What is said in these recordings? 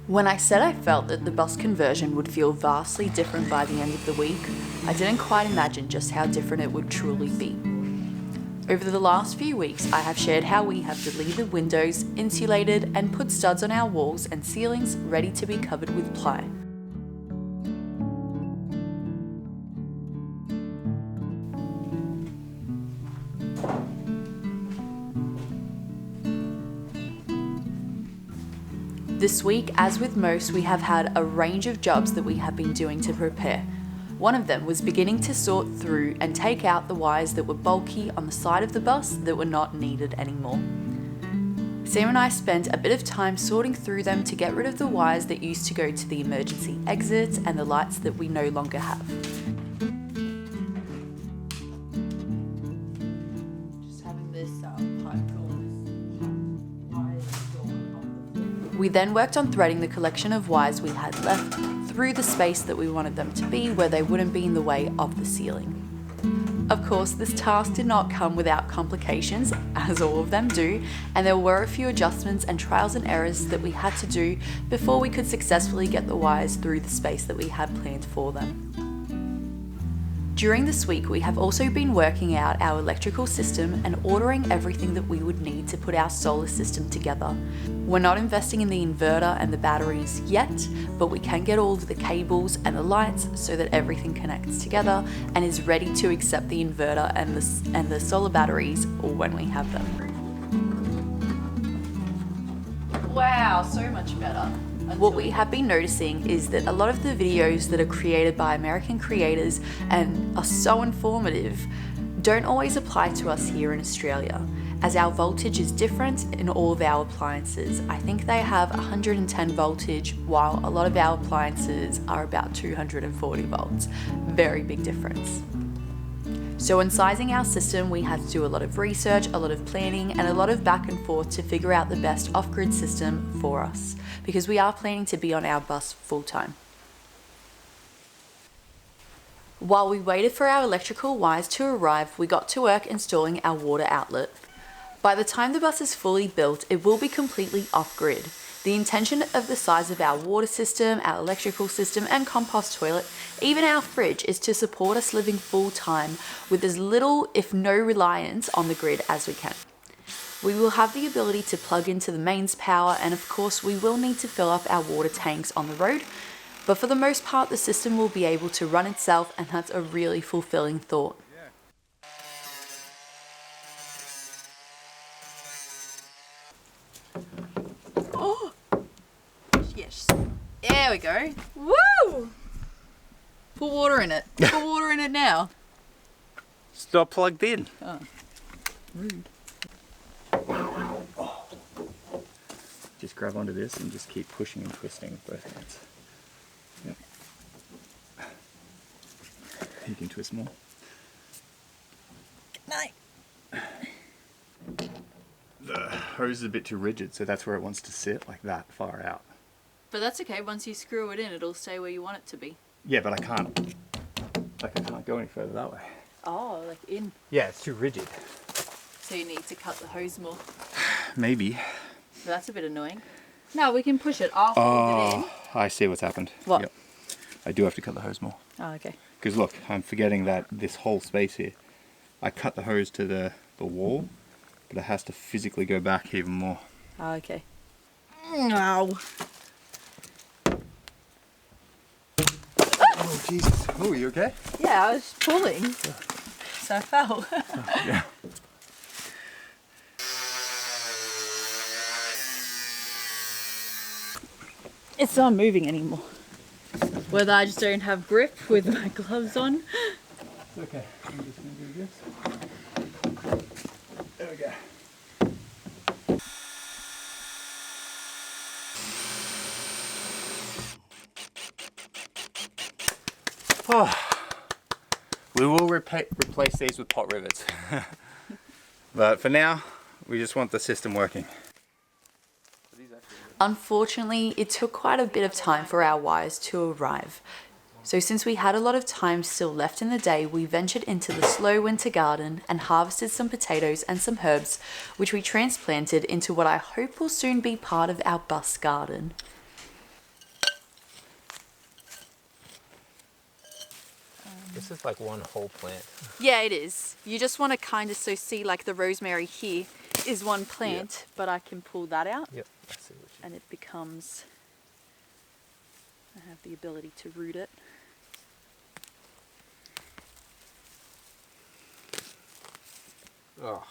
When I said I felt that the bus conversion would feel vastly different by the end of the week, I didn't quite imagine just how different it would truly be. Over the last few weeks, I have shared how we have deleted windows, insulated, and put studs on our walls and ceilings ready to be covered with ply. This week, as with most, we have had a range of jobs that we have been doing to prepare. One of them was beginning to sort through and take out the wires that were bulky on the side of the bus that were not needed anymore. Sam and I spent a bit of time sorting through them to get rid of the wires that used to go to the emergency exits and the lights that we no longer have. We then worked on threading the collection of wires we had left through the space that we wanted them to be, where they wouldn't be in the way of the ceiling. Of course, this task did not come without complications, as all of them do, and there were a few adjustments and trials and errors that we had to do before we could successfully get the wires through the space that we had planned for them. During this week, we have also been working out our electrical system and ordering everything that we would need to put our solar system together. We're not investing in the inverter and the batteries yet, but we can get all of the cables and the lights so that everything connects together and is ready to accept the inverter and the solar batteries when we have them. Wow, so much better. What we have been noticing is that a lot of the videos that are created by American creators and are so informative don't always apply to us here in Australia, as our voltage is different in all of our appliances. I think they have 110 voltage, while a lot of our appliances are about 240 volts. Very big difference. So in sizing our system, we had to do a lot of research, a lot of planning, and a lot of back and forth to figure out the best off-grid system for us, because we are planning to be on our bus full time. While we waited for our electrical wires to arrive, we got to work installing our water outlet. By the time the bus is fully built, it will be completely off-grid. The intention of the size of our water system, our electrical system, and compost toilet, even our fridge, is to support us living full time with as little, if no, reliance on the grid as we can. We will have the ability to plug into the mains power, and of course we will need to fill up our water tanks on the road, but for the most part the system will be able to run itself, and that's a really fulfilling thought. Oh! Yes. There we go. Woo! Put water in it. Put water in it now. It's not plugged in. Oh. Rude. Just grab onto this and just keep pushing and twisting with both hands. Yep. You can twist more. No. The hose is a bit too rigid, so that's where it wants to sit, like that, far out. But that's okay. Once you screw it in, it'll stay where you want it to be. Yeah, but I can't go any further that way. Oh, like in. Yeah, it's too rigid. So you need to cut the hose more. Maybe. So that's a bit annoying. No, we can push it off with it in. I see what's happened. What? Yep. I do have to cut the hose more. Oh, okay. Because look, I'm forgetting that this whole space here, I cut the hose to the wall, but it has to physically go back even more. Oh, okay. No. Oh, Jesus. Oh, you okay? Yeah, I was pulling. So I fell. Yeah. It's not moving anymore. Whether I just don't have grip with my gloves on. Okay, I'm just going to do this. There we go. Oh, we will replace these with pot rivets. But for now, we just want the system working. Unfortunately, it took quite a bit of time for our wires to arrive. So since we had a lot of time still left in the day, we ventured into the slow winter garden and harvested some potatoes and some herbs, which we transplanted into what I hope will soon be part of our bus garden. This is like one whole plant. Yeah, it is. You just want to kind of see like the rosemary here is one plant, but I can pull that out. Yep, I see what you And it becomes, I have the ability to root it. Oh.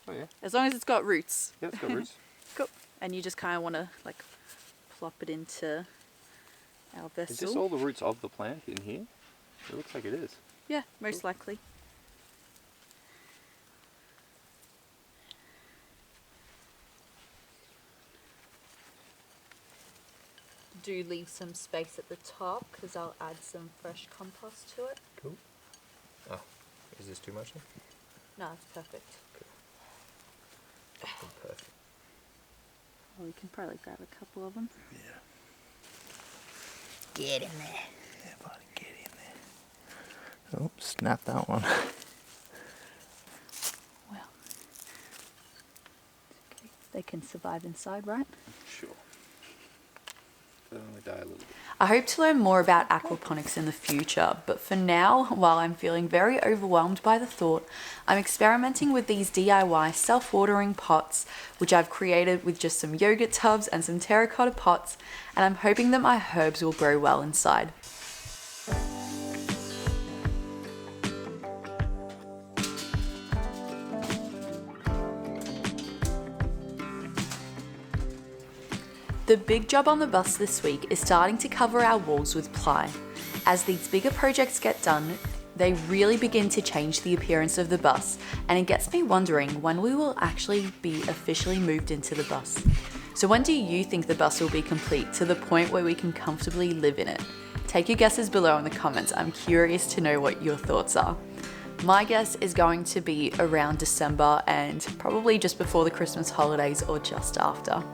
Oh yeah. As long as it's got roots. Yeah, it's got roots. Cool. And you just kind of want to like plop it into our vessel. Is this all the roots of the plant in here? It looks like it is. Yeah, most likely. Do leave some space at the top because I'll add some fresh compost to it. Cool. Oh, is this too much? No, it's perfect. Perfect. Well, we can probably grab a couple of them. Yeah. Get in there. Yeah, buddy, get in there. Oh, snap that one. Well, okay. They can survive inside, right? Sure. They'll only die a little bit. I hope to learn more about aquaponics in the future, but for now, while I'm feeling very overwhelmed by the thought, I'm experimenting with these DIY self-watering pots, which I've created with just some yogurt tubs and some terracotta pots, and I'm hoping that my herbs will grow well inside. The big job on the bus this week is starting to cover our walls with ply. As these bigger projects get done, they really begin to change the appearance of the bus, and it gets me wondering when we will actually be officially moved into the bus. So when do you think the bus will be complete to the point where we can comfortably live in it? Take your guesses below in the comments. I'm curious to know what your thoughts are. My guess is going to be around December and probably just before the Christmas holidays or just after.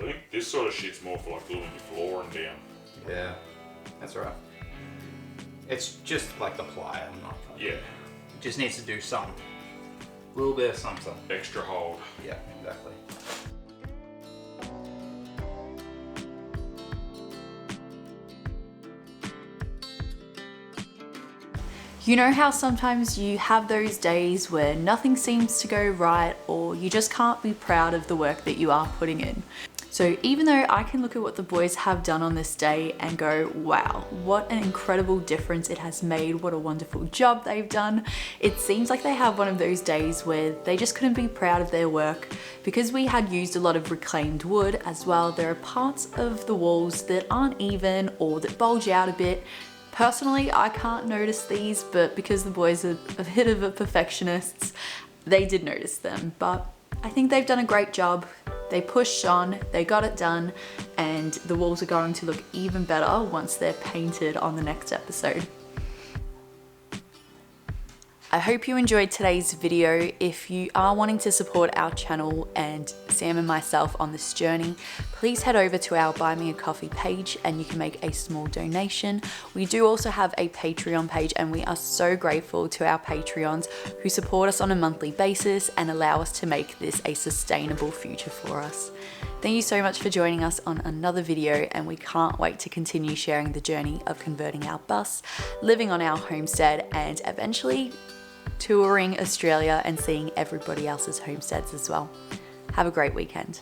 I think this sort of shit's more for like gluing your flooring down. Yeah, that's right. It's just like the ply. I'm not. Yeah, It just needs to do something. A little bit of something. extra hold. Yeah, exactly. You know how sometimes you have those days where nothing seems to go right or you just can't be proud of the work that you are putting in. So even though I can look at what the boys have done on this day and go, wow, what an incredible difference it has made, what a wonderful job they've done, it seems like they have one of those days where they just couldn't be proud of their work. Because we had used a lot of reclaimed wood as well, there are parts of the walls that aren't even or that bulge out a bit. Personally, I can't notice these, but because the boys are a bit of a perfectionists, they did notice them. But I think they've done a great job. They pushed on, they got it done, and the walls are going to look even better once they're painted on the next episode. I hope you enjoyed today's video. If you are wanting to support our channel and Sam and myself on this journey, please head over to our Buy Me a Coffee page and you can make a small donation. We do also have a Patreon page and we are so grateful to our Patreons who support us on a monthly basis and allow us to make this a sustainable future for us. Thank you so much for joining us on another video, and we can't wait to continue sharing the journey of converting our bus, living on our homestead, and eventually touring Australia and seeing everybody else's homesteads as well. Have a great weekend.